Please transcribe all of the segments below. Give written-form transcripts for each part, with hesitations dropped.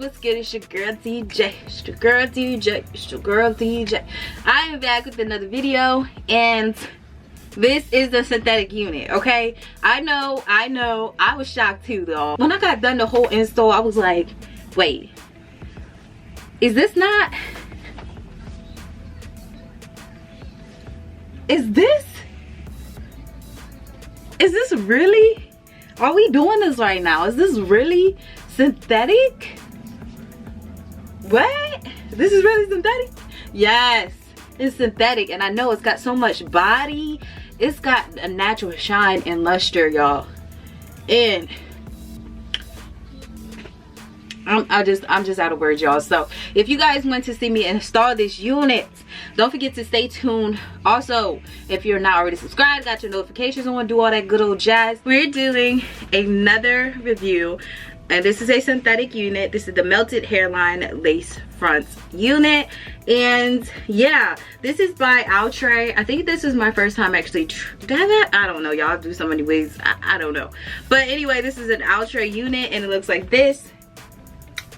what's good? It's your girl DJ. It's your girl DJ. It's your girl DJ. I am back with another video, and this is the synthetic unit, okay? I know. I was shocked too, though. When I got done the whole install, I was like, wait, is this not? Is this really? Are we doing this right now? Is this really synthetic? What? This is really synthetic? Yes, it's synthetic, and I know it's got so much body. It's got a natural shine and luster, y'all. And I'm just out of words, y'all. So if you guys want to see me install this unit, don't forget to stay tuned. Also, if you're not already subscribed, got your notifications on, do all that good old jazz. We're doing another review, and this is a synthetic unit. This is the melted hairline lace front unit, and yeah, this is by Outre. I think this is my first time actually I don't know, y'all do so many ways. I don't know, but anyway, this is an Outre unit, and it looks like this.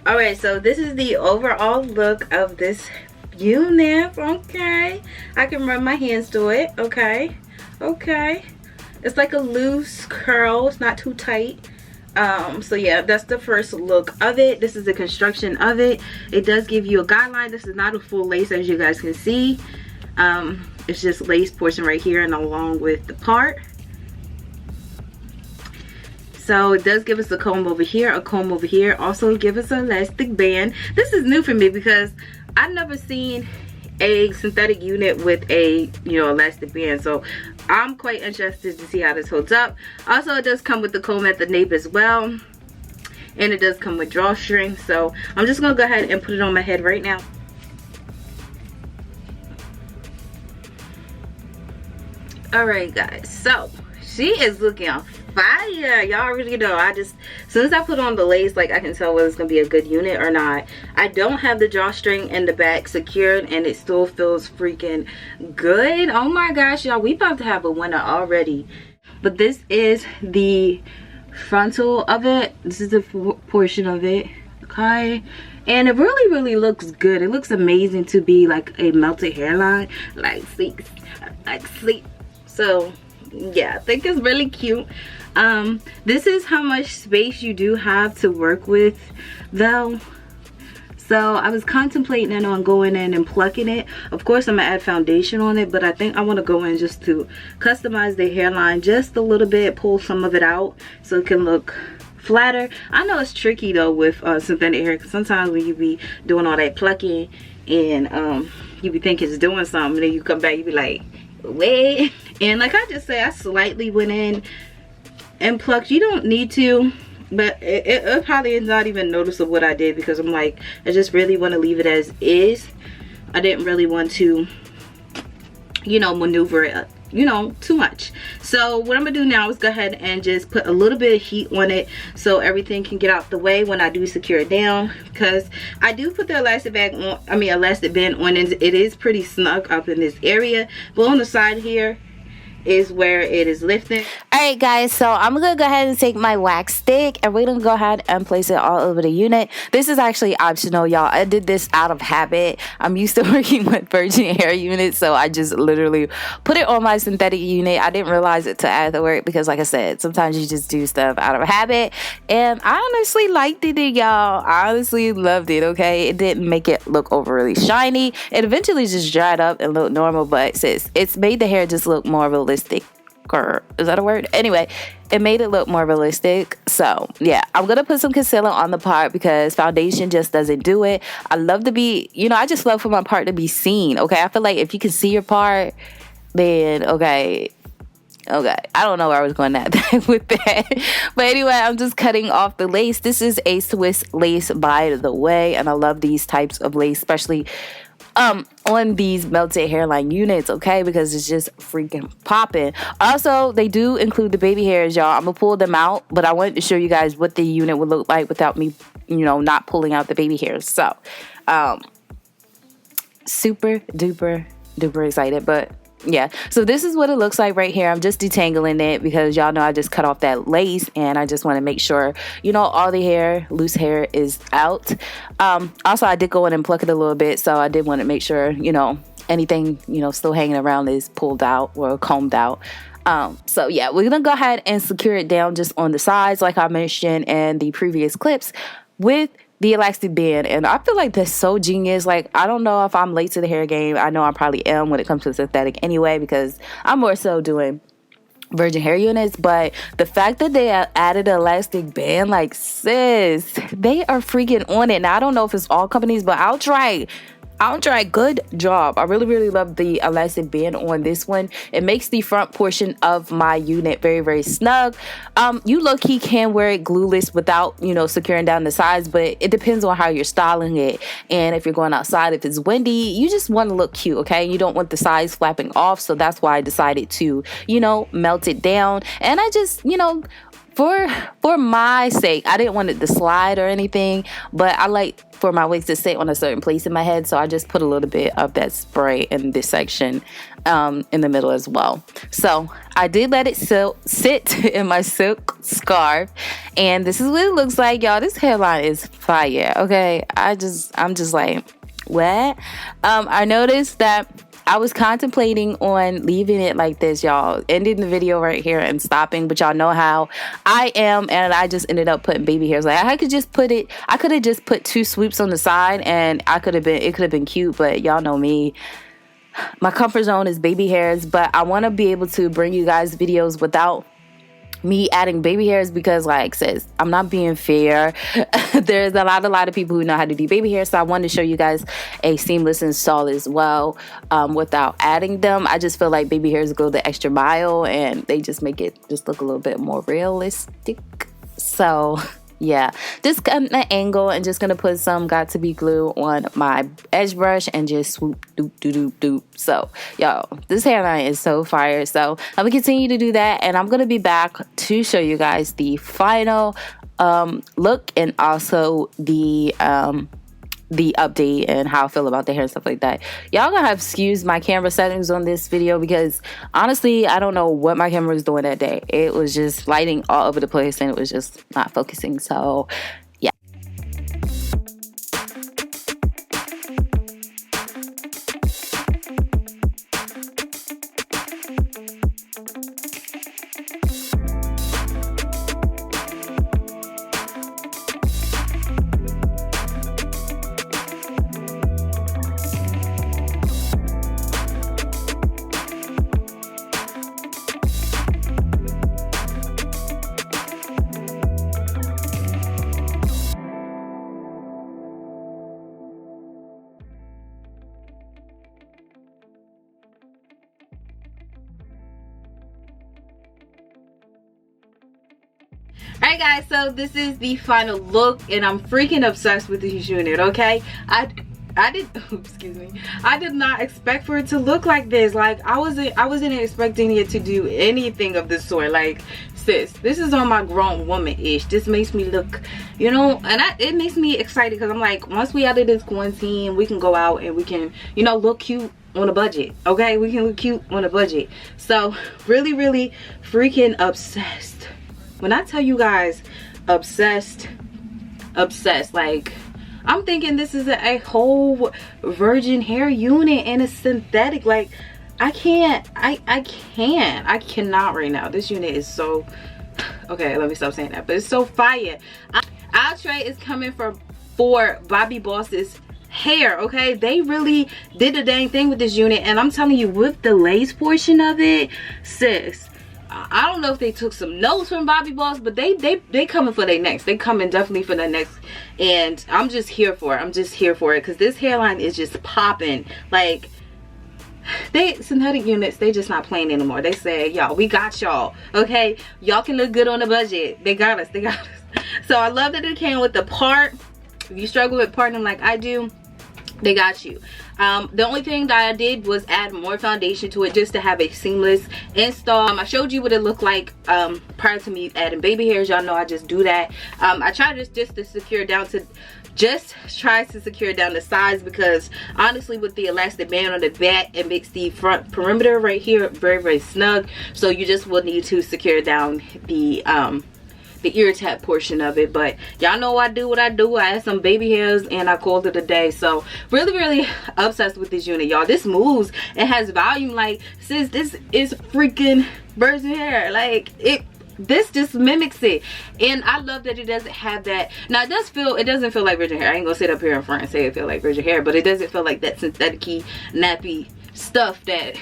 All right, so this is the overall look of this unit. Okay, I can run my hands through it. Okay, it's like a loose curl. It's not too tight. So yeah, that's the first look of it. This is the construction of it. It does give you a guideline. This is not a full lace, as you guys can see. It's just lace portion right here and along with the part. So it does give us a comb over here, a comb over here. Also give us an elastic band. This is new for me because I've never seen a synthetic unit with a, elastic band. So I'm quite interested to see how this holds up. Also, it does come with the comb at the nape as well. And it does come with drawstring. So I'm just gonna go ahead and put it on my head right now. Alright guys, so she is looking on fire. Y'all already know. As soon as I put on the lace, like, I can tell whether it's gonna be a good unit or not. I don't have the drawstring in the back secured, and it still feels freaking good. Oh my gosh, y'all, we about to have a winner already. But this is the frontal of it. This is the portion of it. Okay, and it really looks good. It looks amazing to be like a melted hairline, like sleek. So yeah, I think it's really cute. This is how much space you do have to work with though. So I was contemplating on going in and plucking it. Of course I'm gonna add foundation on it, but I think I want to go in just to customize the hairline just a little bit, pull some of it out so it can look flatter. I know it's tricky though with synthetic hair, because sometimes when you be doing all that plucking and you be thinking it's doing something, and then you come back, you be like, wait. And like I just say, I slightly went in and plucked. You don't need to, but it probably is not even noticeable what I did, because I'm like, I just really want to leave it as is. I didn't really want to, maneuver it, too much. So what I'm gonna do now is go ahead and just put a little bit of heat on it so everything can get out the way when I do secure it down, because I do put the elastic band on, and it is pretty snug up in this area, but on the side here is where it is lifting. All right guys, so I'm gonna go ahead and take my wax stick, and we're gonna go ahead and place it all over the unit. This is actually optional, y'all. I did this out of habit. I'm used to working with virgin hair units, so I just literally put it on my synthetic unit. I didn't realize it till afterward, because like I said, sometimes you just do stuff out of habit, and I honestly liked it, y'all. I honestly loved it. Okay, it didn't make it look overly shiny. It eventually just dried up and looked normal, but it's made the hair just look more realistic. Is that a word? Anyway, it made it look more realistic. So yeah, I'm gonna put some concealer on the part because foundation just doesn't do it. I love to be, I just love for my part to be seen. Okay, I feel like if you can see your part, then okay, I don't know where I was going at with that, but anyway, I'm just cutting off the lace. This is a Swiss lace, by the way, and I love these types of lace, especially on these melted hairline units, okay, because it's just freaking popping. Also, they do include the baby hairs, y'all. I'm gonna pull them out, but I wanted to show you guys what the unit would look like without me, not pulling out the baby hairs. So super duper excited, but yeah, so this is what it looks like right here. I'm just detangling it because y'all know I just cut off that lace, and I just want to make sure, you know, all the hair, loose hair is out. Also, I did go in and pluck it a little bit, so I did want to make sure, you know, anything, you know, still hanging around is pulled out or combed out. So yeah, we're gonna go ahead and secure it down just on the sides like I mentioned in the previous clips with the elastic band. And I feel like that's so genius. Like, I don't know if I'm late to the hair game. I know I probably am when it comes to synthetic anyway, because I'm more so doing virgin hair units. But the fact that they added an elastic band, like, sis, they are freaking on it. Now, I don't know if it's all companies, but I'll try. Good job. I really love the elastic band on this one. It makes the front portion of my unit very snug. You low-key can wear it glueless without, you know, securing down the sides, but it depends on how you're styling it. And if you're going outside, if it's windy, you just want to look cute, okay? You don't want the sides flapping off, so that's why I decided to, you know, melt it down. And I just, you know, for my sake, I didn't want it to slide or anything, but I like for my wigs to sit on a certain place in my head, so I just put a little bit of that spray in this section in the middle as well. So I did let it sit in my silk scarf, and this is what it looks like, y'all. This hairline is fire, okay? I'm just like, what? I noticed that I was contemplating on leaving it like this, y'all, ending the video right here and stopping, but y'all know how I am, and I just ended up putting baby hairs. Like, I could have just put 2 sweeps on the side, and it could have been cute, but y'all know me. My comfort zone is baby hairs, but I want to be able to bring you guys videos without me adding baby hairs, because, like, sis, I'm not being fair. There's a lot of people who know how to do baby hair, so I wanted to show you guys a seamless install as well, without adding them. I just feel like baby hairs go the extra mile, and they just make it just look a little bit more realistic. So yeah, just cut an angle and just gonna put some got2b glue on my edge brush and just swoop doop. So y'all, this hairline is so fire. So I'm gonna continue to do that, and I'm gonna be back to show you guys the final look, and also the update and how I feel about the hair and stuff like that. Y'all gonna have to excuse my camera settings on this video, because honestly, I don't know what my camera was doing that day. It was just lighting all over the place, and it was just not focusing. So yeah. Alright guys, so this is the final look, and I'm freaking obsessed with this unit, okay? I did not expect for it to look like this. Like, I wasn't expecting it to do anything of this sort. Like, sis, this is on my grown woman-ish. This makes me look, you know, and it makes me excited, because I'm like, once we out of this quarantine, we can go out and we can, you know, look cute on a budget, okay? We can look cute on a budget. So really freaking obsessed. When I tell you guys obsessed, like, I'm thinking this is a whole virgin hair unit, and it's synthetic. Like, I cannot right now. This unit is so, okay, let me stop saying that, but it's so fire. Outre is coming for Bobbi Boss's hair, okay? They really did the dang thing with this unit, and I'm telling you, with the lace portion of it, sis, I don't know if they took some notes from Bobbi Boss, but they coming for their next. They coming definitely for the next, and I'm just here for it. I'm just here for it, because this hairline is just popping. Like, synthetic units, they just not playing anymore. They say, y'all, we got y'all, okay? Y'all can look good on a budget. They got us. So I love that it came with the part. If you struggle with parting like I do, they got you. The only thing that I did was add more foundation to it, just to have a seamless install. I showed you what it looked like prior to me adding baby hairs. Y'all know I just do that. I tried just to secure down to just try to secure down the sides, because honestly with the elastic band on the back, it makes the front perimeter right here very snug. So you just will need to secure down the ear tab portion of it. But y'all know I do what I do. I had some baby hairs and I called it a day. So really obsessed with this unit, y'all. This moves. It has volume. Like, sis, this is freaking virgin hair. Like, this just mimics it, and I love that it doesn't have that. Now it doesn't feel like virgin hair. I ain't gonna sit up here in front and say it feel like virgin hair, but it doesn't feel like that synthetic-y nappy stuff that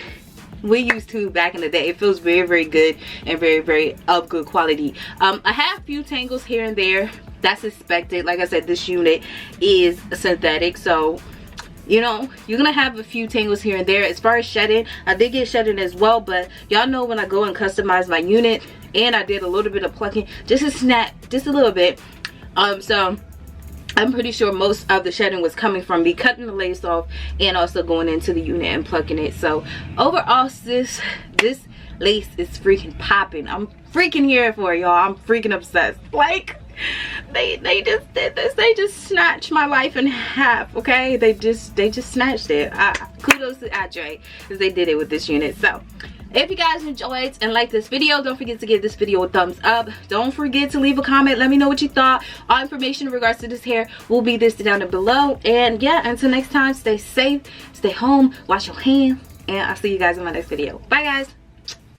we used to back in the day. It feels very good and very of good quality. I have a few tangles here and there. That's expected. Like I said, this unit is synthetic, so you know you're gonna have a few tangles here and there. As far as shedding, I did get shedding as well, but y'all know when I go and customize my unit, and I did a little bit of plucking, just a snap, just a little bit. So I'm pretty sure most of the shedding was coming from me cutting the lace off and also going into the unit and plucking it. So overall, this lace is freaking popping. I'm freaking here for it, y'all. I'm freaking obsessed. Like, they just did this. They just snatched my life in half. Okay, they just snatched it. Kudos to Outre, because they did it with this unit. So if you guys enjoyed and liked this video, don't forget to give this video a thumbs up. Don't forget to leave a comment. Let me know what you thought. All information in regards to this hair will be listed down below. And yeah, until next time, stay safe, stay home, wash your hands, and I'll see you guys in my next video. Bye guys.